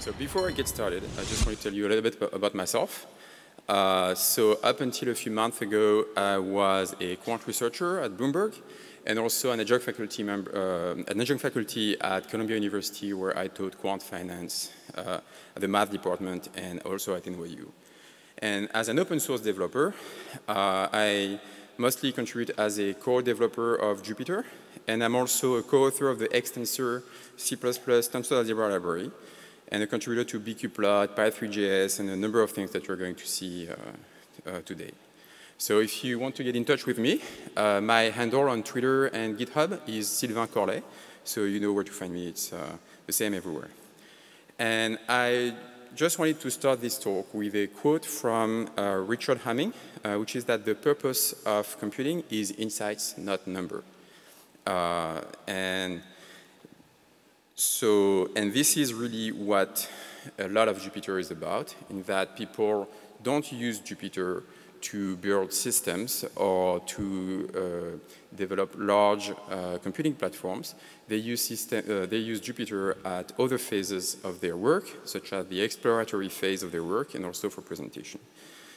So before I get started, I just want to tell you a little bit about myself. So up until a few months ago, I was a quant researcher at Bloomberg and also an adjunct faculty at Columbia University, where I taught quant finance at the math department and also at NYU. And as an open source developer, I mostly contribute as a core developer of Jupyter, and I'm also a co-author of the extensor C++ tensor algebra library, and a contributor to bqplot, pythreejs, and a number of things that you're going to see today. So if you want to get in touch with me, my handle on Twitter and GitHub is Sylvain Corlay, so you know where to find me. It's the same everywhere. And I just wanted to start this talk with a quote from Richard Hamming, which is that the purpose of computing is insights, not number. And this is really what a lot of Jupyter is about, in that people don't use Jupyter to build systems or to develop large computing platforms. They use Jupyter at other phases of their work, such as the exploratory phase of their work and also for presentation.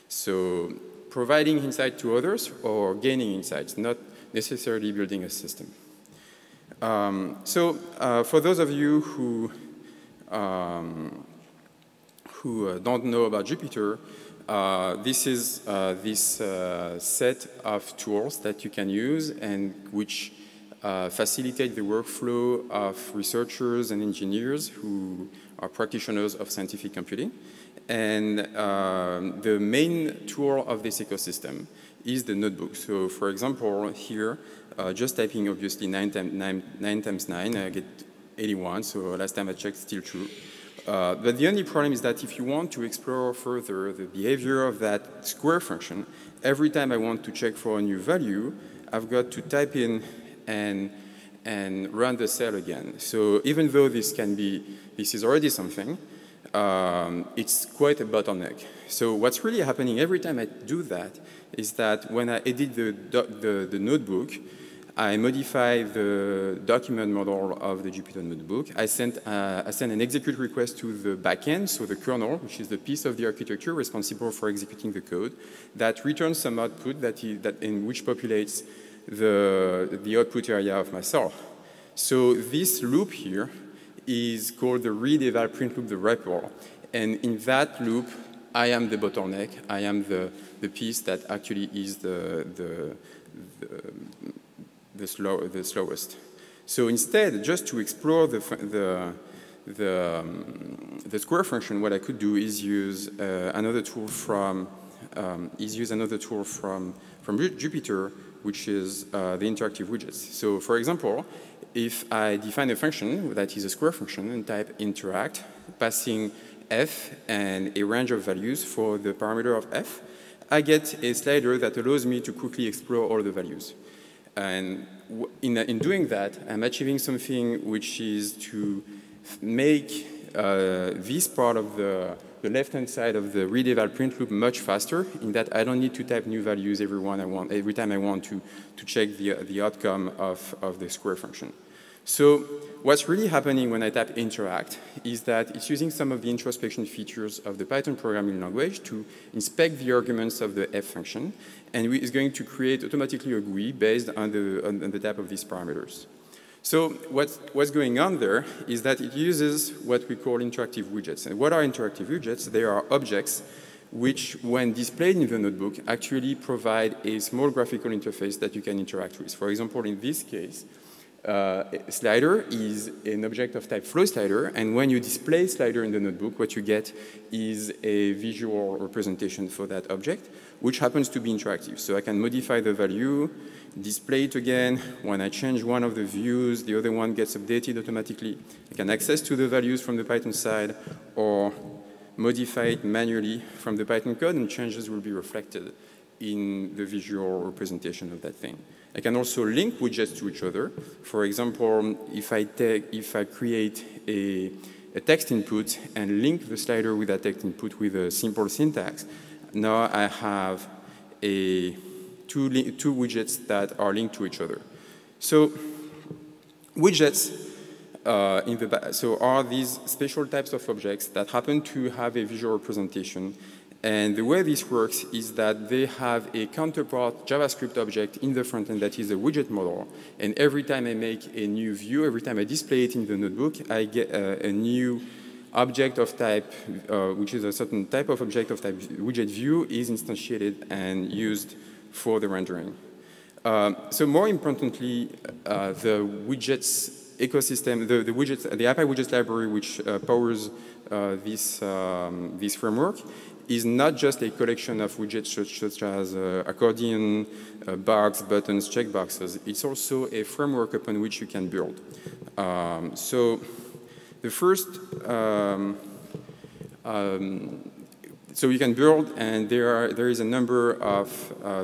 So providing insight to others or gaining insights, not necessarily building a system. For those of you who don't know about Jupyter, this is this set of tools that you can use and which facilitate the workflow of researchers and engineers who are practitioners of scientific computing. And the main tool of this ecosystem is the notebook. So for example, here, just typing obviously 9 times 9, I get 81, so last time I checked, still true. But the only problem is that if you want to explore further the behavior of that square function, every time I want to check for a new value, I've got to type in and run the cell again. So even though this is already something, it's quite a bottleneck. So what's really happening every time I do that is that when I edit the notebook, I modify the document model of the Jupyter notebook. I send an execute request to the backend, so the kernel, which is the piece of the architecture responsible for executing the code, that returns some output in which populates the output area of my cell. So this loop here is called the read eval print loop, the REPL. And in that loop, I am the bottleneck. I am the piece that actually is the slowest. So instead, just to explore the square function, what I could do is use another tool from Jupyter, which is the interactive widgets. So for example, if I define a function that is a square function and type interact, passing f and a range of values for the parameter of f, I get a slider that allows me to quickly explore all the values. And in doing that, I'm achieving something which is to make this part of the left-hand side of the read eval print loop much faster, in that I don't need to type new values every time I want to check the outcome of the square function. So what's really happening when I type interact is that it's using some of the introspection features of the Python programming language to inspect the arguments of the f function, and it's going to create automatically a GUI based on the type of these parameters. So what's going on there is that it uses what we call interactive widgets. And what are interactive widgets? They are objects which, when displayed in the notebook, actually provide a small graphical interface that you can interact with. For example, in this case, slider is an object of type flow slider, and when you display slider in the notebook, what you get is a visual representation for that object, which happens to be interactive. So I can modify the value, display it again. When I change one of the views, the other one gets updated automatically. I can access to the values from the Python side or modify it manually from the Python code, and changes will be reflected in the visual representation of that thing. I can also link widgets to each other. For example, if I create a text input and link the slider with that text input with a simple syntax, now I have two widgets that are linked to each other. So widgets so are these special types of objects that happen to have a visual representation. And the way this works is that they have a counterpart JavaScript object in the front end that is a widget model. And every time I make a new view, every time I display it in the notebook, I get a new object of type, which is a certain type of object of type widget view, is instantiated and used for the rendering. So more importantly, the widgets ecosystem, the ipywidgets library, which powers this framework, is not just a collection of widgets such as accordion, box, buttons, checkboxes. It's also a framework upon which you can build. So the first, so you can build, and there is a number of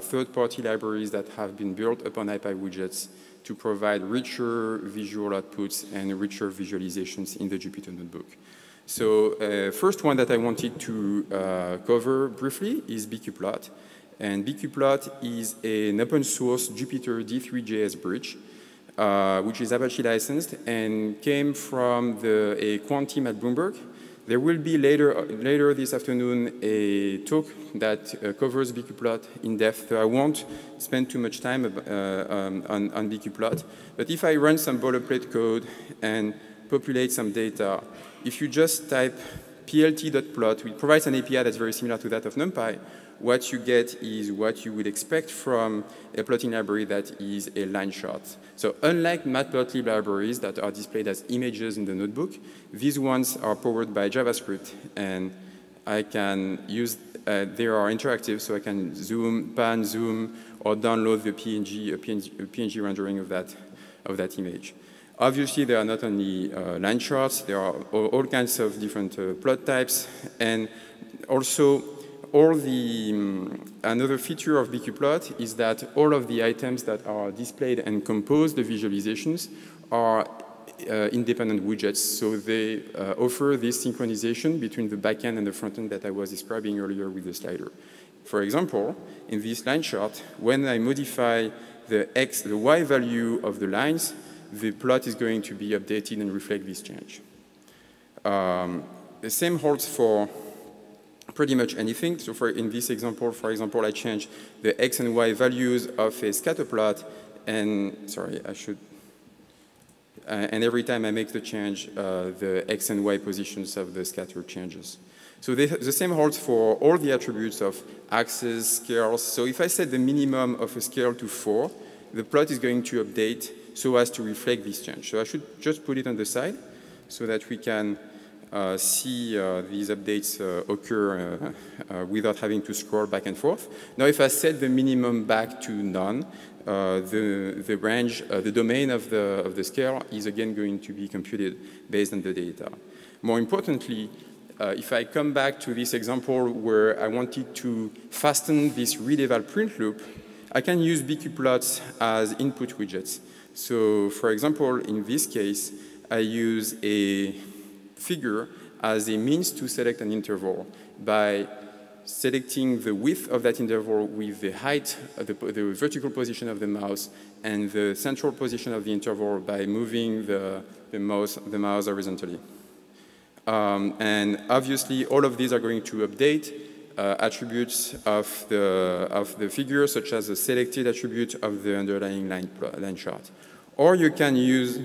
third-party libraries that have been built upon ipywidgets to provide richer visual outputs and richer visualizations in the Jupyter notebook. So first one that I wanted to cover briefly is bqplot. And bqplot is an open source Jupyter D3JS bridge, which is Apache licensed and came from a quant team at Bloomberg. There will be later this afternoon a talk that covers bqplot in depth, so I won't spend too much time on bqplot. But if I run some boilerplate code and populate some data, if you just type plt.plot, which provides an API that's very similar to that of NumPy, what you get is what you would expect from a plotting library that is a line chart. So unlike matplotlib libraries that are displayed as images in the notebook, these ones are powered by JavaScript, and I can use, they are interactive, so I can zoom, pan, zoom, or download the PNG rendering of that image. Obviously, there are not only line charts, there are all kinds of different plot types, and also another feature of bqplot is that all of the items that are displayed and compose the visualizations are independent widgets, so they offer this synchronization between the backend and the frontend that I was describing earlier with the slider. For example, in this line chart, when I modify the X, the Y value of the lines, the plot is going to be updated and reflect this change. The same holds for pretty much anything. So in this example, for example, I change the X and Y values of a scatter plot, and and every time I make the change, the X and Y positions of the scatter changes. So the same holds for all the attributes of axes, scales. So if I set the minimum of a scale to 4, the plot is going to update so as to reflect this change. So I should just put it on the side so that we can see these updates occur without having to scroll back and forth. Now, if I set the minimum back to none, the range, the domain of the scale is again going to be computed based on the data. More importantly, if I come back to this example where I wanted to fasten this read eval print loop, I can use bqplots as input widgets. So, for example, in this case, I use a figure as a means to select an interval by selecting the width of that interval with the height, the vertical position of the mouse, and the central position of the interval by moving the mouse horizontally. And obviously, all of these are going to update attributes of the figure, such as the selected attribute of the underlying line chart. Or you can use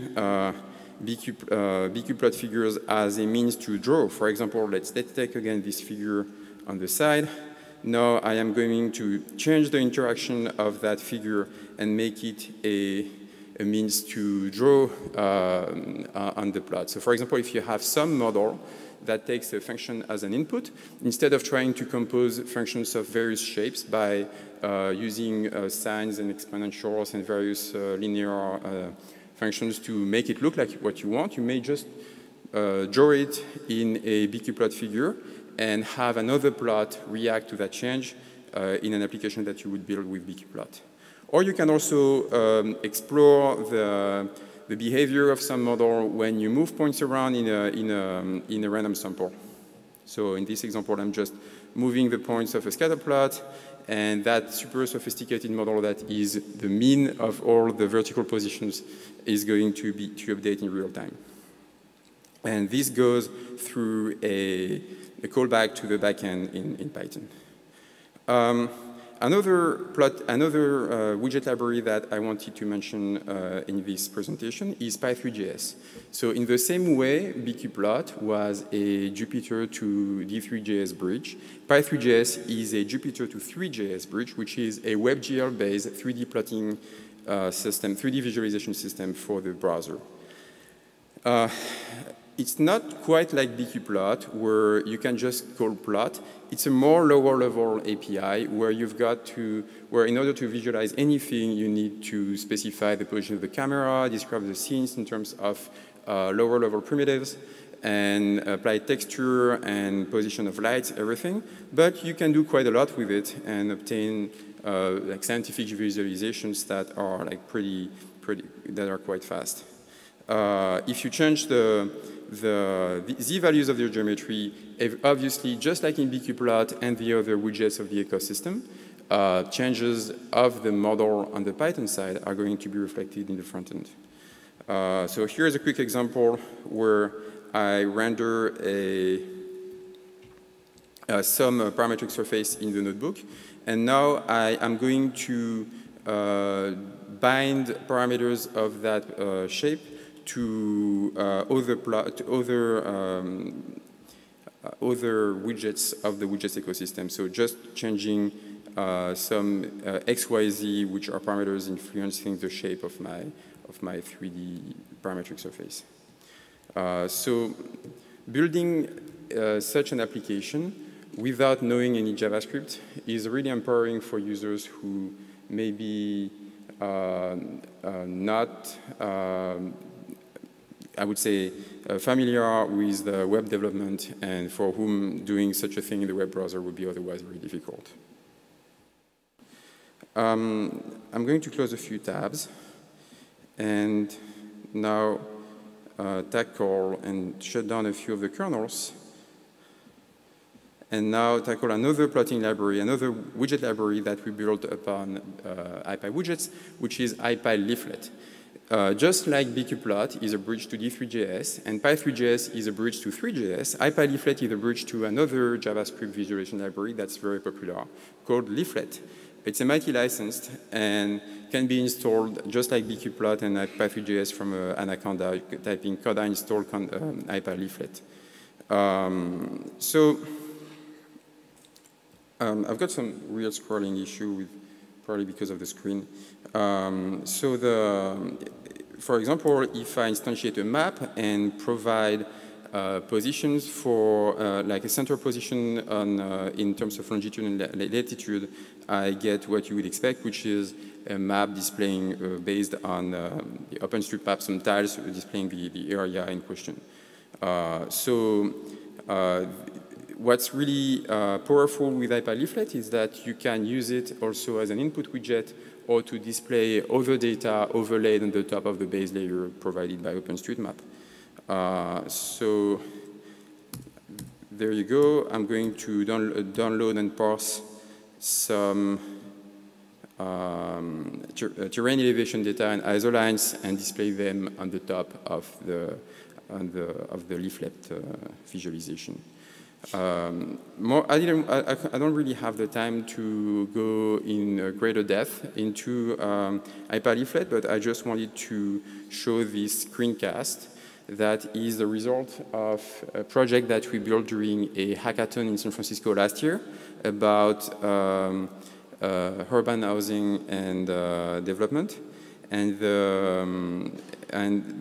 bqplot figures as a means to draw. For example, let's take again this figure on the side. Now I am going to change the interaction of that figure and make it a means to draw on the plot. So for example, if you have some model that takes a function as an input, instead of trying to compose functions of various shapes by using sines and exponentials and various linear functions to make it look like what you want, you may just draw it in a bqplot figure and have another plot react to that change in an application that you would build with bqplot. Or you can also explore the behavior of some model when you move points around in a random sample. So in this example, I'm just moving the points of a scatter plot, and that super sophisticated model that is the mean of all the vertical positions is going to update in real time. And this goes through a callback to the backend in Python. Another widget library that I wanted to mention in this presentation is pythreejs. So in the same way, bqplot was a Jupyter to D3.js bridge, pythreejs is a Jupyter to 3.js bridge, which is a WebGL-based 3D plotting system, 3D visualization system for the browser. It's not quite like bqplot, where you can just call plot. It's a more lower-level API where you've got to, where in order to visualize anything, you need to specify the position of the camera, describe the scenes in terms of lower-level primitives, and apply texture and position of lights, everything. But you can do quite a lot with it and obtain like scientific visualizations that are like that are quite fast. If you change the z-values of your geometry, obviously, just like in bqplot and the other widgets of the ecosystem, changes of the model on the Python side are going to be reflected in the front end. So here's a quick example where I render some parametric surface in the notebook, and now I am going to bind parameters of that shape to other widgets of the widgets ecosystem. So just changing some XYZ, which are parameters influencing the shape of my 3D parametric surface. So building such an application without knowing any JavaScript is really empowering for users who may be not I would say, familiar with the web development and for whom doing such a thing in the web browser would be otherwise very difficult. I'm going to close a few tabs and now tackle and shut down a few of the kernels. And now tackle another plotting library, another widget library that we built upon ipywidgets, which is ipyleaflet. Just like bqplot is a bridge to D3.js and pythreejs is a bridge to 3.js, ipyleaflet is a bridge to another JavaScript visualization library that's very popular called Leaflet. It's MIT licensed and can be installed just like bqplot and pythreejs from Anaconda, typing coda install ipyleaflet. I've got some weird scrolling issue with probably because of the screen. For example, if I instantiate a map and provide positions for like a center position on, in terms of longitude and latitude, I get what you would expect, which is a map displaying based on the OpenStreetMap, some tiles displaying the area in question. What's really powerful with ipyleaflet is that you can use it also as an input widget or to display other data overlaid on the top of the base layer provided by OpenStreetMap. So there you go. I'm going to download and parse some terrain elevation data and isolines and display them on the top of the leaflet visualization. I don't really have the time to go in greater depth into ipyleaflet, but I just wanted to show this screencast that is the result of a project that we built during a hackathon in San Francisco last year about urban housing and development. And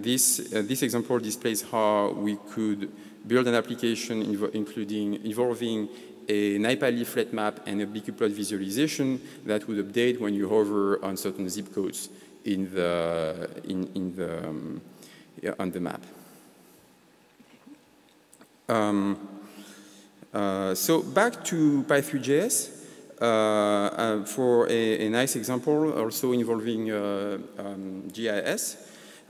this example displays how we could build an application involving an ipyleaflet map and a bqplot visualization that would update when you hover on certain zip codes on the map. So back to pythreejs for a nice example also involving GIS.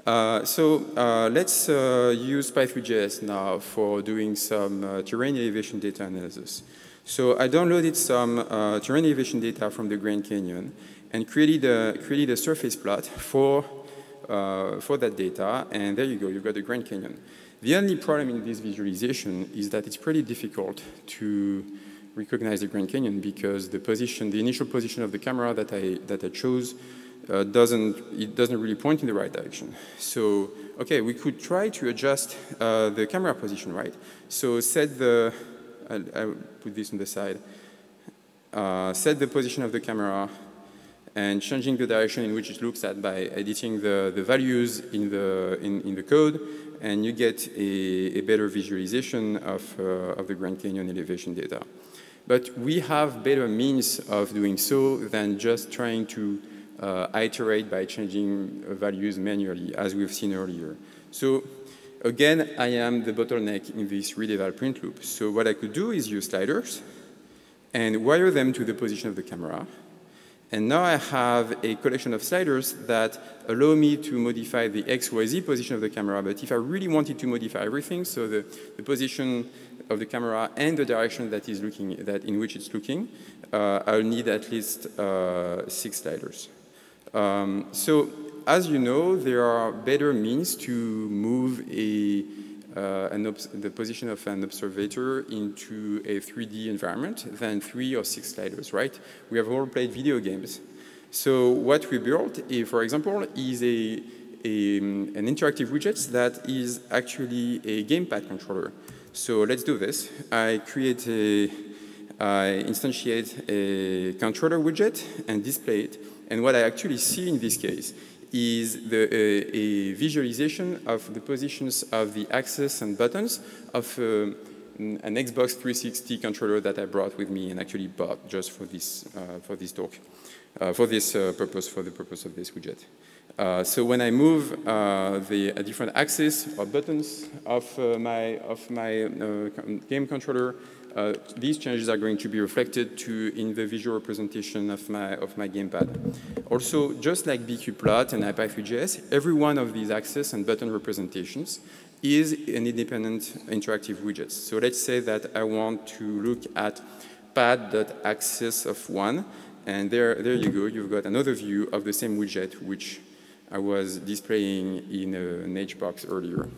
Let's use pythreejs now for doing some terrain elevation data analysis. So I downloaded some terrain elevation data from the Grand Canyon and created a surface plot for for that data, and there you go, you've got the Grand Canyon. The only problem in this visualization is that it's pretty difficult to recognize the Grand Canyon because the initial position of the camera that I chose doesn't really point in the right direction. So, okay, we could try to adjust the camera position, right? So I'll put this on the side. Set the position of the camera and changing the direction in which it looks at by editing the values in the code, and you get a better visualization of the Grand Canyon elevation data. But we have better means of doing so than just trying to iterate by changing values manually, as we've seen earlier. So again, I am the bottleneck in this read eval print loop. So what I could do is use sliders and wire them to the position of the camera. And now I have a collection of sliders that allow me to modify the X, Y, Z position of the camera. But if I really wanted to modify everything, so the position of the camera and the direction that is in which it's looking, I'll need at least 6 sliders. So as you know, there are better means to move the position of an observer into a 3D environment than 3 or 6 sliders, right? We have all played video games. So what we built, for example, is an interactive widget that is actually a gamepad controller. So let's do this. I instantiate a controller widget and display it. And what I actually see in this case is a visualization of the positions of the axes and buttons of an Xbox 360 controller that I brought with me and actually bought just for this talk, for the purpose of this widget. So when I move the different axes or buttons of my game controller, these changes are going to be reflected in the visual representation of my gamepad. Also, just like bqplot and ipythreejs, every one of these axis and button representations is an independent interactive widget. So let's say that I want to look at pad.axis of 1, and there you go. You've got another view of the same widget which I was displaying in an HBox earlier.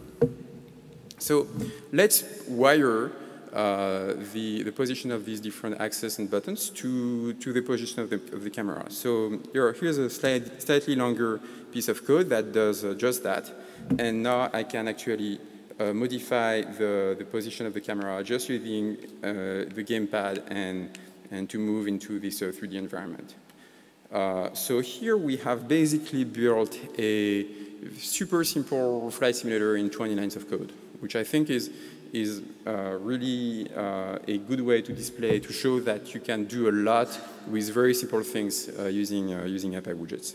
So let's wire the position of these different axes and buttons to the position of the camera. So here's a slightly longer piece of code that does just that. And now I can actually modify the position of the camera just using the gamepad and to move into this 3D environment. So here we have basically built a super simple flight simulator in 20 lines of code, which I think is really a good way to display, to show that you can do a lot with very simple things using ipywidgets.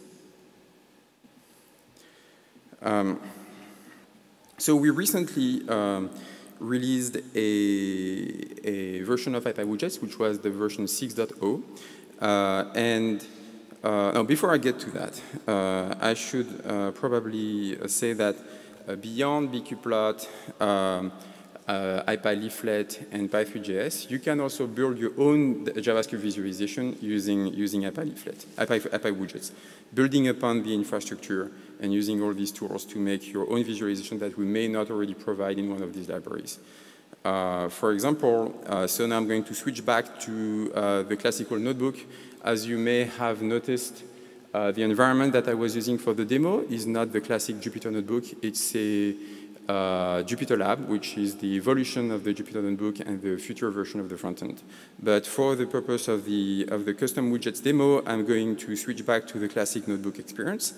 So we recently released a version of ipywidgets, which was the version 6.0. No, before I get to that, I should probably say that beyond bqplot, ipyleaflet, and pythreejs, you can also build your own JavaScript visualization using ipywidgets, building upon the infrastructure and using all these tools to make your own visualization that we may not already provide in one of these libraries. For example, so now I'm going to switch back to the classical notebook. As you may have noticed, the environment that I was using for the demo is not the classic Jupyter notebook. It's a JupyterLab, which is the evolution of the Jupyter notebook and the future version of the front end. But for the purpose of the custom widgets demo, I'm going to switch back to the classic notebook experience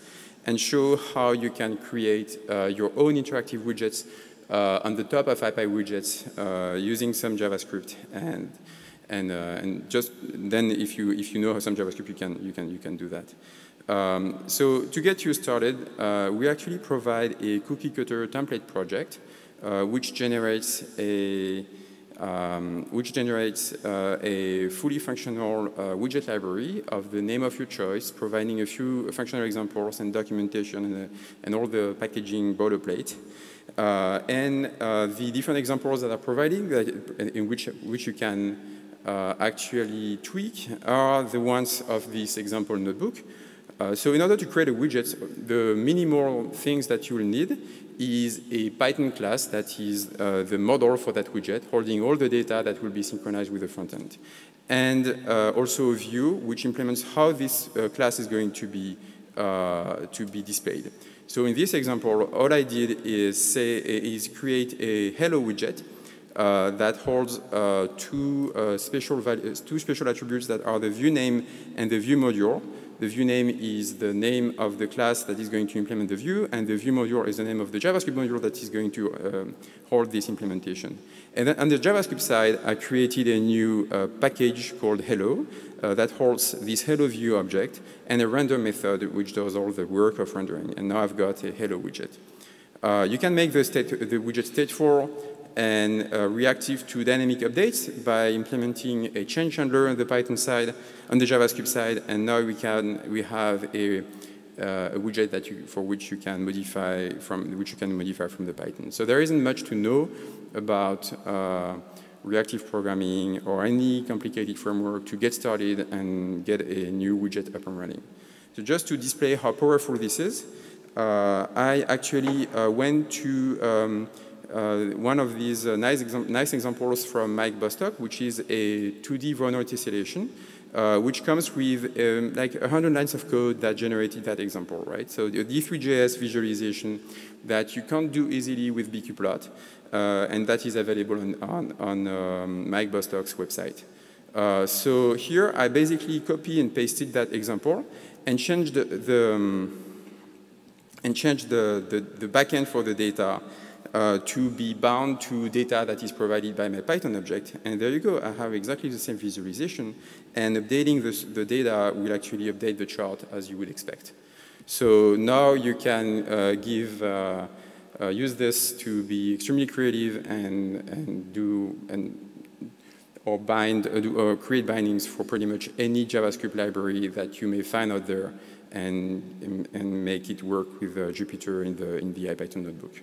and show how you can create your own interactive widgets on the top of ipywidgets using some JavaScript and just then if you know some JavaScript you can do that. So to get you started, we actually provide a Cookiecutter template project which generates a fully functional widget library of the name of your choice, providing a few functional examples and documentation and all the packaging boilerplate. And the different examples that are provided, in which you can actually tweak, are the ones of this example notebook. So in order to create a widget, the minimal things that you will need is a Python class that is the model for that widget, holding all the data that will be synchronized with the front end. And also a view which implements how this class is going to be displayed. So in this example, all I did is create a hello widget that holds two special attributes that are the view name and the view module. The view name is the name of the class that is going to implement the view, and the view module is the name of the JavaScript module that is going to hold this implementation. And then on the JavaScript side, I created a new package called hello that holds this hello view object and a render method which does all the work of rendering. And now I've got a hello widget. You can make the widget stateful and reactive to dynamic updates by implementing a change handler on the Python side, on the JavaScript side, and now we have a widget for which you can modify from the Python. So there isn't much to know about reactive programming or any complicated framework to get started and get a new widget up and running. So just to display how powerful this is, I actually went to one of these nice examples from Mike Bostock, which is a 2D vulnerability tessellation, which comes with like 100 lines of code that generated that example, right? So the D3JS visualization that you can't do easily with bqplot, and that is available on Mike Bostock's website. So here I basically copy and pasted that example and changed the backend for the data to be bound to data that is provided by my Python object. And there you go, I have exactly the same visualization, and updating the data will actually update the chart as you would expect. So now you can use this to be extremely creative or create bindings for pretty much any JavaScript library that you may find out there, and make it work with Jupyter in the IPython notebook.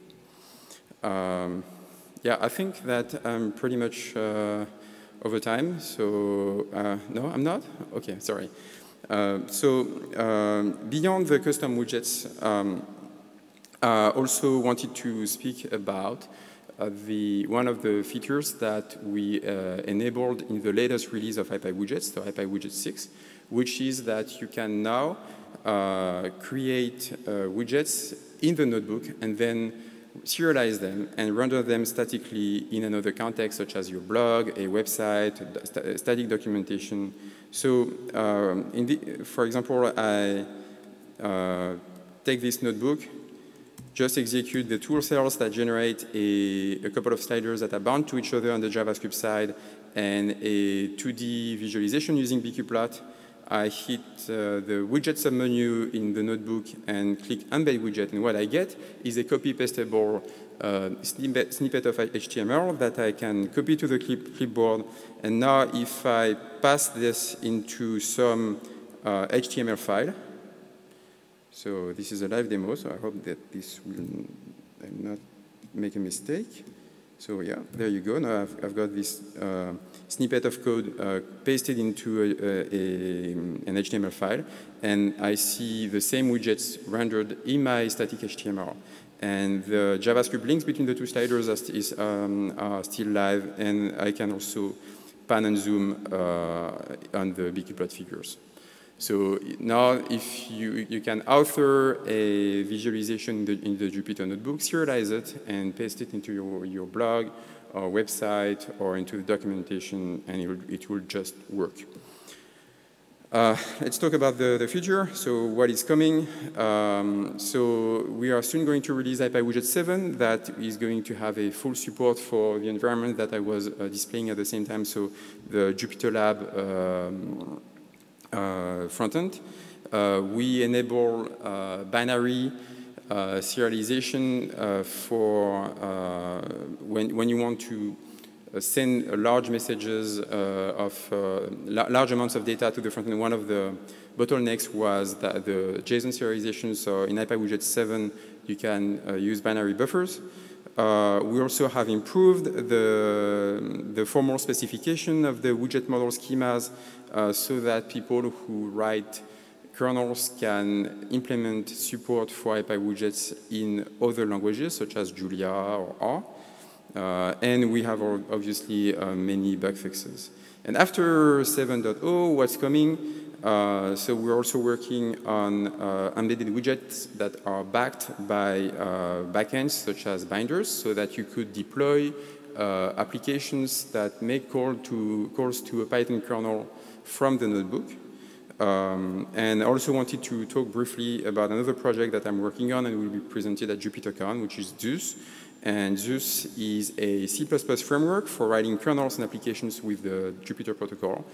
Yeah, I think that I'm pretty much over time. So no, I'm not? Okay, sorry. Beyond the custom widgets, I also wanted to speak about one of the features that we enabled in the latest release of ipywidgets, so ipywidgets 6, which is that you can now create widgets in the notebook and then serialize them and render them statically in another context, such as your blog, a website, static documentation. So, for example, I take this notebook, just execute the tool cells that generate a couple of sliders that are bound to each other on the JavaScript side, and a 2D visualization using bqplot. I hit the widget submenu in the notebook and click embed widget, and what I get is a copy-pastable snippet of HTML that I can copy to the clipboard. And now if I pass this into some HTML file, so this is a live demo, so I hope that this will not make a mistake. So yeah, there you go. Now I've got this snippet of code pasted into an HTML file, and I see the same widgets rendered in my static HTML. And the JavaScript links between the two sliders are still live, and I can also pan and zoom on the bqplot figures. So now if you can author a visualization in the Jupyter notebook, serialize it, and paste it into your blog or website or into the documentation, and it will just work. Let's talk about the future. So what is coming? So we are soon going to release ipywidgets 7 that is going to have a full support for the environment that I was displaying at the same time. So the JupyterLab frontend. We enable binary serialization for when you want to send large messages of large amounts of data to the frontend. One of the bottlenecks was that the JSON serialization. So in ipywidgets 7, you can use binary buffers. We also have improved the formal specification of the widget model schemas so that people who write kernels can implement support for ipywidgets in other languages, such as Julia or R. And we have obviously many bug fixes. And after 7.0, what's coming? So we're also working on embedded widgets that are backed by backends, such as binders, so that you could deploy applications that make calls to a Python kernel from the notebook. And I also wanted to talk briefly about another project that I'm working on and will be presented at JupyterCon, which is Zeus. And Zeus is a C++ framework for writing kernels and applications with the Jupyter protocol.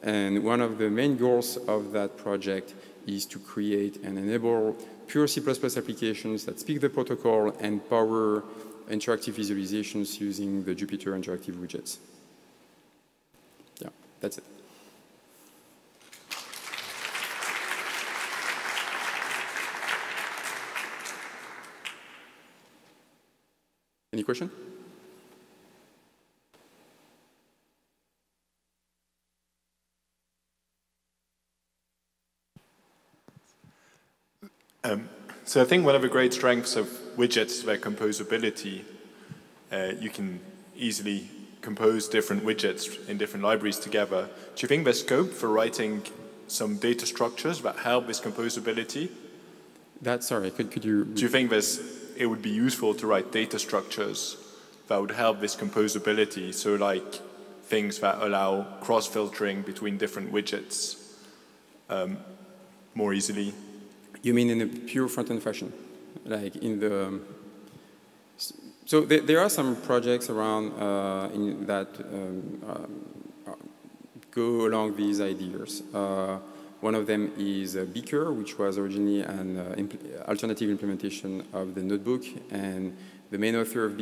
And one of the main goals of that project is to create and enable pure C++ applications that speak the protocol and power interactive visualizations using the Jupyter interactive widgets. Yeah, that's it. Any question? So I think one of the great strengths of widgets is their composability. You can easily compose different widgets in different libraries together. Do you think there's scope for writing some data structures that help this composability? Sorry, could you? Do you think it would be useful to write data structures that would help this composability? So like things that allow cross-filtering between different widgets more easily? You mean in a pure front-end fashion? Like in the... So there are some projects around that go along these ideas. One of them is Beaker, which was originally an alternative implementation of the notebook, and the main author of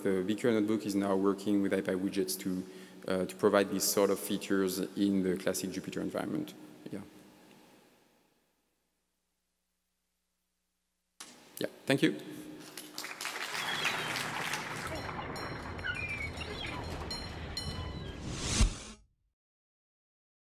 the Beaker notebook is now working with ipywidgets to provide these sort of features in the classic Jupyter environment. Yeah. Yeah, thank you.